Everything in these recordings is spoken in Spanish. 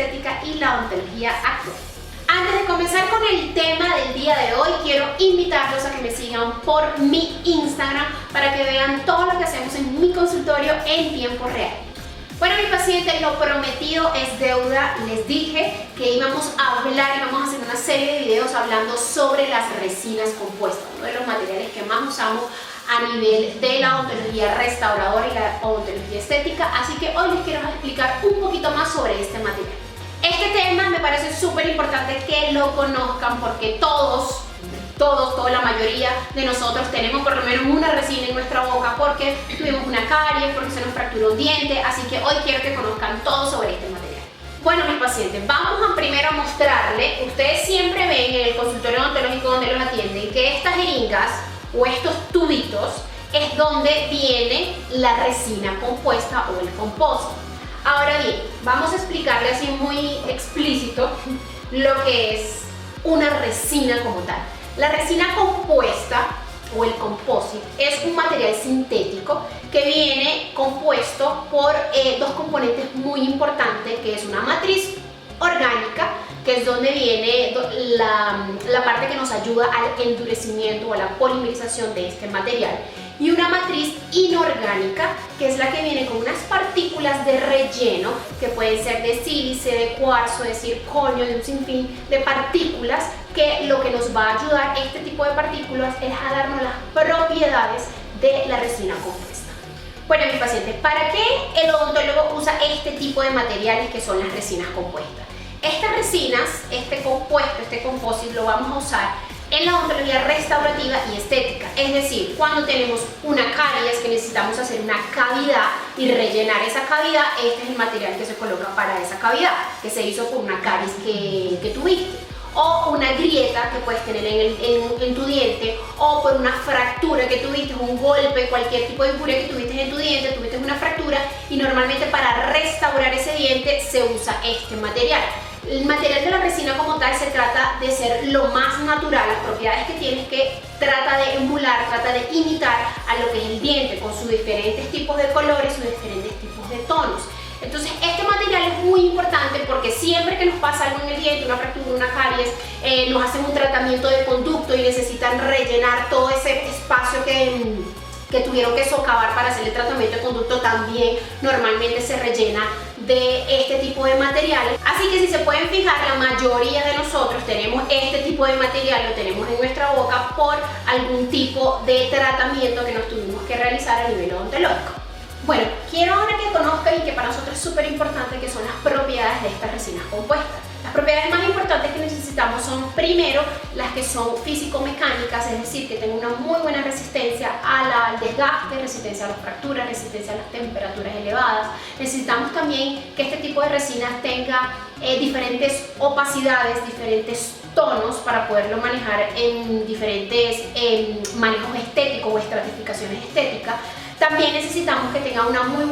estética y la odontología actual. Antes de comenzar con el tema del día de hoy, quiero invitarlos a que me sigan por mi Instagram para que vean todo lo que hacemos en mi consultorio en tiempo real. Bueno, mis pacientes, lo prometido es deuda. Les dije que íbamos a hablar y vamos a hacer una serie de videos hablando sobre las resinas compuestas, uno de los materiales que más usamos a nivel de la odontología restauradora y la odontología estética, así que hoy les quiero explicar un poquito más sobre este material. Este tema me parece súper importante que lo conozcan porque todos, la mayoría de nosotros tenemos por lo menos una resina en nuestra boca porque tuvimos una caries, porque se nos fracturó un diente, así que hoy quiero que conozcan todo sobre este material. Bueno, mis pacientes, vamos primero a mostrarles, ustedes siempre ven en el consultorio odontológico donde los atienden que estas jeringas o estos tubitos es donde viene la resina compuesta o el composite. Ahora bien, vamos a explicarle así muy explícito lo que es una resina como tal. La resina compuesta o el composite es un material sintético que viene compuesto por dos componentes muy importantes, que es una matriz orgánica, que es donde viene la parte que nos ayuda al endurecimiento o a la polimerización de este material, y una matriz inorgánica, que es la que viene con unas partículas de relleno que pueden ser de sílice, de cuarzo, de circonio, de un sinfín de partículas, que lo que nos va a ayudar este tipo de partículas es a darnos las propiedades de la resina compuesta. Bueno, mis pacientes, ¿para qué el odontólogo usa este tipo de materiales que son las resinas compuestas? Estas resinas, este compuesto, este composite, lo vamos a usar en la odontología restaurativa y estética, es decir, cuando tenemos una caries que necesitamos hacer una cavidad y rellenar esa cavidad, este es el material que se coloca para esa cavidad, que se hizo por una caries que tuviste, o una grieta que puedes tener en tu diente, o por una fractura que tuviste, un golpe, cualquier tipo de injuria que tuviste en tu diente, tuviste una fractura, y normalmente para restaurar ese diente se usa este material. El material de la resina como tal se trata de ser lo más natural, las propiedades que tiene, que trata de emular, trata de imitar a lo que es el diente, con sus diferentes tipos de colores, sus diferentes tipos de tonos. Entonces este material es muy importante porque siempre que nos pasa algo en el diente, una fractura, una caries, nos hacen un tratamiento de conducto y necesitan rellenar todo ese espacio que tuvieron que socavar para hacer el tratamiento de conducto, también normalmente se rellena de este tipo de materiales. Así que si se pueden fijar, la mayoría de nosotros tenemos este tipo de material, lo tenemos en nuestra boca por algún tipo de tratamiento que nos tuvimos que realizar a nivel odontológico. Bueno, quiero ahora que conozcan y que para nosotros es súper importante que son las propiedades de estas resinas compuestas. Las propiedades más importantes que necesitamos son, primero, las que son físico-mecánicas, es decir, que tengan una muy buena resistencia al desgaste, resistencia a las fracturas, resistencia a las temperaturas elevadas. Necesitamos también que este tipo de resinas tenga diferentes opacidades, diferentes tonos para poderlo manejar en diferentes manejos estéticos o estratificaciones estéticas. También necesitamos que tenga una muy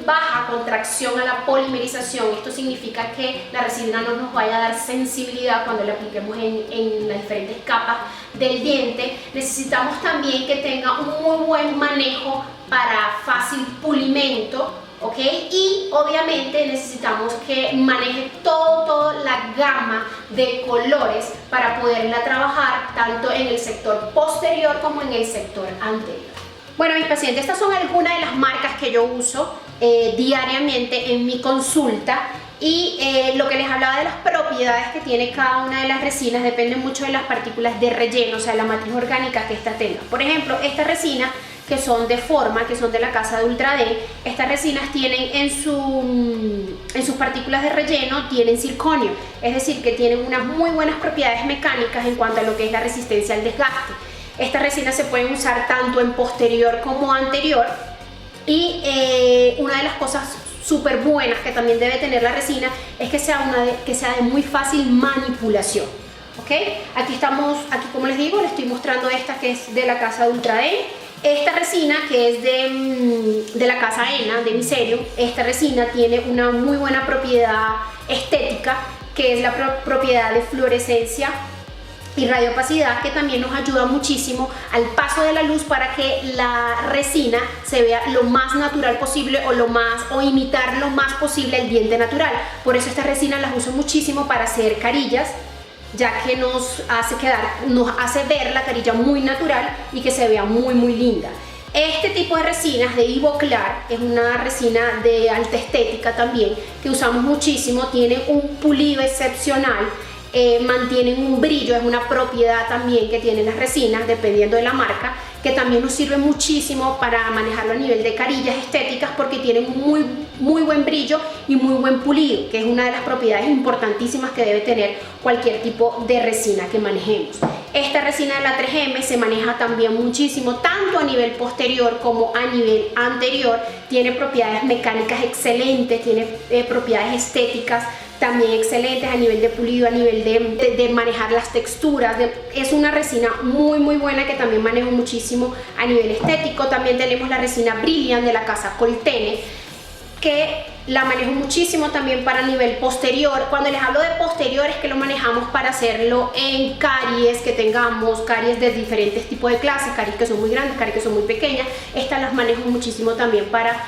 baja contracción a la polimerización. Esto significa que la resina no nos vaya a dar sensibilidad cuando la apliquemos en las diferentes capas del diente. Necesitamos también que tenga un muy buen manejo para fácil pulimento, ¿ok? Y obviamente necesitamos que maneje toda la gama de colores para poderla trabajar tanto en el sector posterior como en el sector anterior. Bueno, mis pacientes, estas son algunas de las marcas que yo uso diariamente en mi consulta, y lo que les hablaba de las propiedades que tiene cada una de las resinas depende mucho de las partículas de relleno, o sea, la matriz orgánica que ésta tenga. Por ejemplo, estas resinas que son de forma, que son de la casa de Ultra D, estas resinas tienen en sus partículas de relleno, tienen circonio, es decir, que tienen unas muy buenas propiedades mecánicas en cuanto a lo que es la resistencia al desgaste. Estas resinas se pueden usar tanto en posterior como anterior, y una de las cosas súper buenas que también debe tener la resina es que sea de muy fácil manipulación. ¿Ok? Aquí como les digo, les estoy mostrando esta que es de la casa de Ultra D. Esta resina que es de la casa ENA, de Miserio, esta resina tiene una muy buena propiedad estética, que es la propiedad de fluorescencia y radiopacidad, que también nos ayuda muchísimo al paso de la luz para que la resina se vea lo más natural posible o imitar lo más posible el diente natural. Por eso estas resinas las uso muchísimo para hacer carillas, ya que nos hace ver la carilla muy natural y que se vea muy linda. Este tipo de resinas de Ivoclar es una resina de alta estética también, que usamos muchísimo, tiene un pulido excepcional, mantienen un brillo, es una propiedad también que tienen las resinas dependiendo de la marca, que también nos sirve muchísimo para manejarlo a nivel de carillas estéticas, porque tienen muy buen brillo y muy buen pulido, que es una de las propiedades importantísimas que debe tener cualquier tipo de resina que manejemos. Esta resina de la 3M se maneja también muchísimo, tanto a nivel posterior como a nivel anterior. Tiene propiedades mecánicas excelentes, tiene propiedades estéticas también excelentes a nivel de pulido, a nivel de manejar las texturas. Es una resina muy buena que también manejo muchísimo a nivel estético. También tenemos la resina Brilliant de la casa Coltene, que la manejo muchísimo también para nivel posterior. Cuando les hablo de posterior es que lo manejamos para hacerlo en caries que tengamos, caries de diferentes tipos de clases, caries que son muy grandes, caries que son muy pequeñas. Estas las manejo muchísimo también para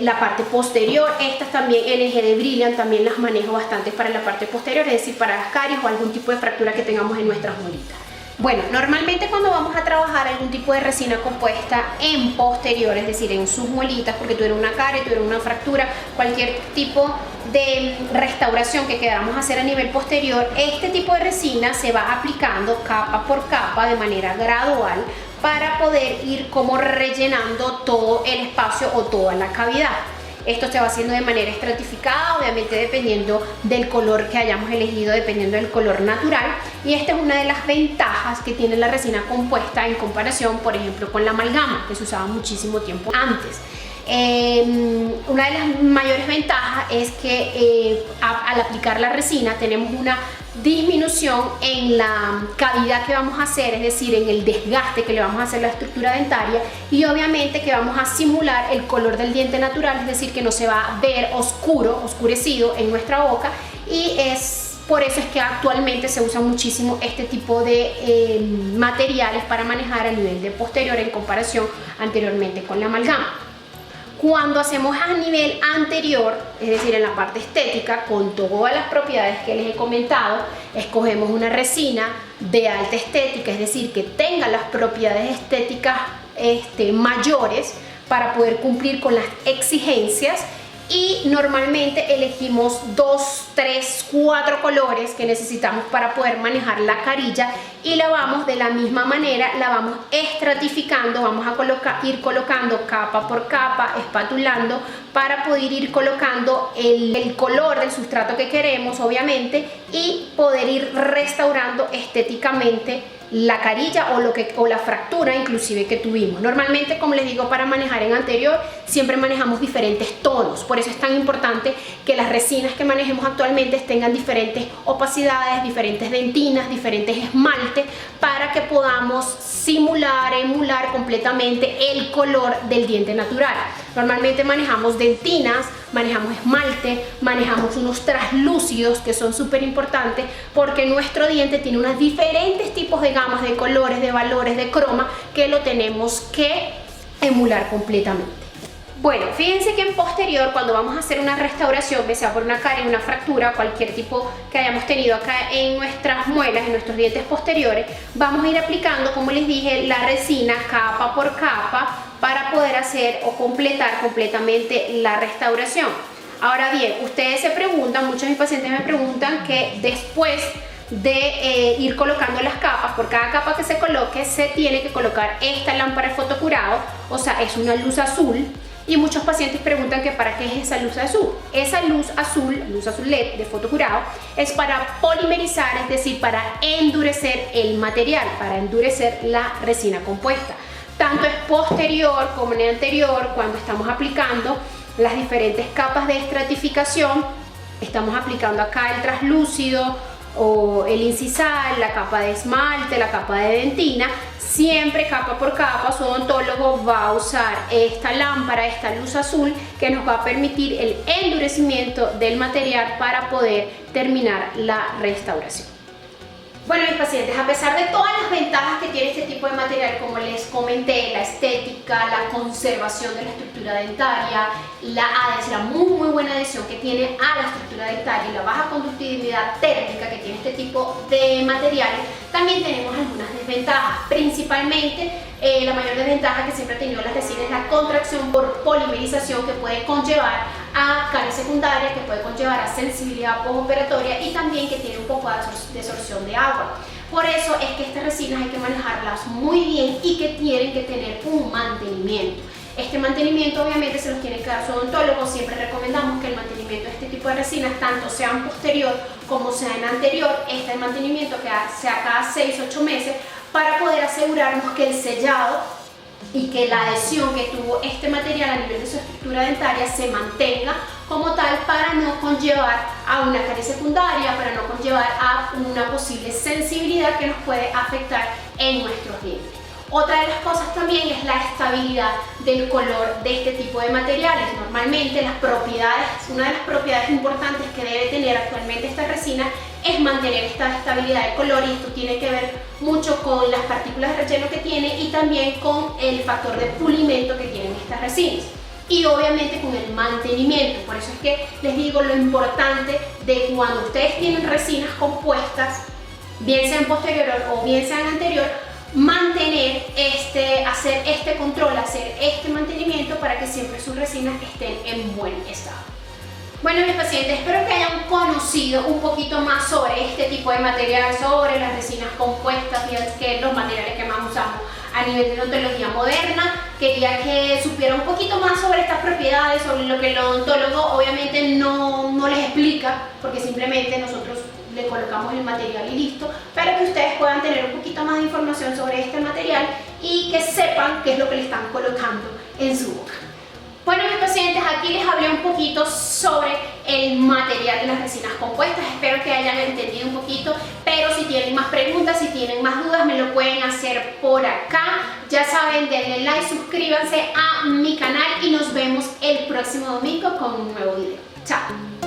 la parte posterior. Estas también NG de Brilliant también las manejo bastante para la parte posterior, es decir, para las caries o algún tipo de fractura que tengamos en nuestras muelitas. Bueno, normalmente cuando vamos a trabajar algún tipo de resina compuesta en posterior, es decir, en sus muelitas, porque tuvieron una carie, tuvieron una fractura, cualquier tipo de restauración que queramos hacer a nivel posterior, este tipo de resina se va aplicando capa por capa de manera gradual para poder ir como rellenando todo el espacio o toda la cavidad. Esto se va haciendo de manera estratificada, obviamente dependiendo del color que hayamos elegido, dependiendo del color natural. Y esta es una de las ventajas que tiene la resina compuesta en comparación, por ejemplo, con la amalgama, que se usaba muchísimo tiempo antes. Una de las mayores ventajas es que al aplicar la resina tenemos una disminución en la cavidad que vamos a hacer, es decir, en el desgaste que le vamos a hacer a la estructura dentaria, y obviamente que vamos a simular el color del diente natural, es decir, que no se va a ver oscurecido en nuestra boca, y por eso es que actualmente se usa muchísimo este tipo de materiales para manejar a nivel de posterior en comparación anteriormente con la amalgama. Cuando hacemos a nivel anterior, es decir, en la parte estética, con todas las propiedades que les he comentado, escogemos una resina de alta estética, es decir, que tenga las propiedades estéticas mayores para poder cumplir con las exigencias, y normalmente elegimos 2, 3, 4 colores que necesitamos para poder manejar la carilla, y la vamos de la misma manera, la vamos estratificando, vamos a ir colocando capa por capa, espatulando para poder ir colocando el color del sustrato que queremos, obviamente, y poder ir restaurando estéticamente la carilla o la fractura inclusive que tuvimos. Normalmente, como les digo, para manejar en anterior siempre manejamos diferentes tonos, por eso es tan importante que las resinas que manejemos actualmente tengan diferentes opacidades, diferentes dentinas, diferentes esmaltes, para que podamos simular, emular completamente el color del diente natural. Normalmente manejamos dentinas, manejamos esmalte, manejamos unos traslúcidos que son súper importantes, porque nuestro diente tiene unos diferentes tipos de gamas de colores, de valores, de croma, que lo tenemos que emular completamente. Bueno, fíjense que en posterior, cuando vamos a hacer una restauración, ya sea por una carie, una fractura, cualquier tipo que hayamos tenido acá en nuestras muelas, en nuestros dientes posteriores, vamos a ir aplicando, como les dije, la resina capa por capa para poder hacer o completar completamente la restauración. Ahora bien, ustedes se preguntan, muchos de mis pacientes me preguntan que después de ir colocando las capas, por cada capa que se coloque se tiene que colocar esta lámpara de fotocurado, o sea, es una luz azul. Y muchos pacientes preguntan que para qué es esa luz azul. Esa luz azul LED de fotocurado, es para polimerizar, es decir, para endurecer el material, para endurecer la resina compuesta. Tanto es posterior como en el anterior, cuando estamos aplicando las diferentes capas de estratificación, estamos aplicando acá el traslúcido o el incisal, la capa de esmalte, la capa de dentina. Siempre capa por capa su odontólogo va a usar esta lámpara, esta luz azul, que nos va a permitir el endurecimiento del material para poder terminar la restauración. Bueno, mis pacientes, a pesar de todas las ventajas que tiene este tipo de material, como les comenté, la estética, la conservación de la estructura dentaria, la muy buena adhesión que tiene a la estructura dentaria y la baja conductividad térmica que tiene este tipo de materiales, también tenemos algunas desventajas. Principalmente, la mayor desventaja que siempre ha tenido las resinas es la contracción por polimerización, que puede conllevar a caries secundarias, que puede conllevar a sensibilidad postoperatoria y también que tiene un poco de absorción de agua. Por eso es que estas resinas hay que manejarlas muy bien y que tienen que tener un mantenimiento. Este mantenimiento obviamente se los tiene que dar su odontólogo. Siempre recomendamos que el mantenimiento de este tipo de resinas, tanto sea en posterior como sea en anterior, este mantenimiento que sea cada 6-8 meses, para poder asegurarnos que el sellado y que la adhesión que tuvo este material a nivel de su estructura dentaria se mantenga como tal, para no conllevar a una carie secundaria, para no conllevar a una posible sensibilidad que nos puede afectar en nuestros dientes. Otra de las cosas también es la estabilidad del color de este tipo de materiales. Normalmente una de las propiedades importantes que debe tener actualmente esta resina es mantener esta estabilidad de color, y esto tiene que ver mucho con las partículas de relleno que tiene y también con el factor de pulimento que tienen estas resinas. Y obviamente con el mantenimiento. Por eso es que les digo lo importante de cuando ustedes tienen resinas compuestas, bien sea en posterior o bien sea en anterior, mantener hacer este control, hacer este mantenimiento para que siempre sus resinas estén en buen estado. Bueno, mis pacientes, espero que hayan conocido un poquito más sobre este tipo de material, sobre las resinas compuestas, que los materiales que más usamos a nivel de odontología moderna. Quería que supieran un poquito más sobre estas propiedades, sobre lo que el odontólogo obviamente no les explica, porque simplemente nosotros le colocamos el material y listo, pero que ustedes puedan tener un poquito más de información sobre este material y que sepan qué es lo que le están colocando en su boca. Bueno, mis pacientes, aquí les hablé un poquito sobre el material de las resinas compuestas. Espero que hayan entendido un poquito, pero si tienen más preguntas, si tienen más dudas, me lo pueden hacer por acá. Ya saben, denle like, suscríbanse a mi canal y nos vemos el próximo domingo con un nuevo video. Chao.